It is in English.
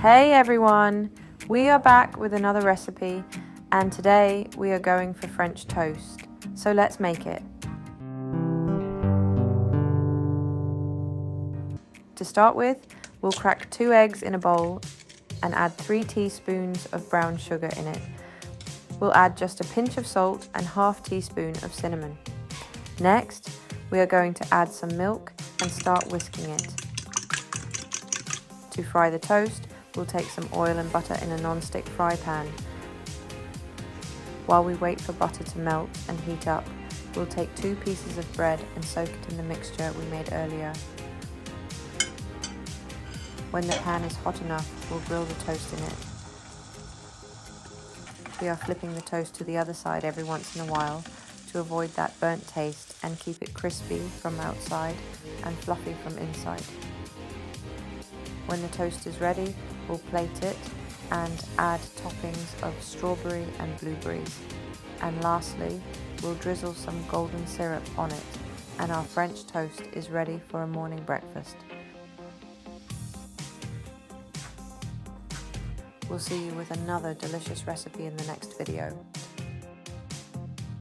Hey everyone, we are back with another recipe and today we are going for French toast. So let's make it. To start with, we'll crack 2 eggs in a bowl and add 3 teaspoons of brown sugar in it. We'll add just a pinch of salt and ½ teaspoon of cinnamon. Next, we are going to add some milk and start whisking it. To fry the toast, we'll take some oil and butter in a non-stick fry pan. While we wait for butter to melt and heat up, we'll take 2 pieces of bread and soak it in the mixture we made earlier. When the pan is hot enough, we'll grill the toast in it. We are flipping the toast to the other side every once in a while to avoid that burnt taste and keep it crispy from outside and fluffy from inside. When the toast is ready, we'll plate it and add toppings of strawberry and blueberries. And lastly, we'll drizzle some golden syrup on it, and our French toast is ready for a morning breakfast. We'll see you with another delicious recipe in the next video.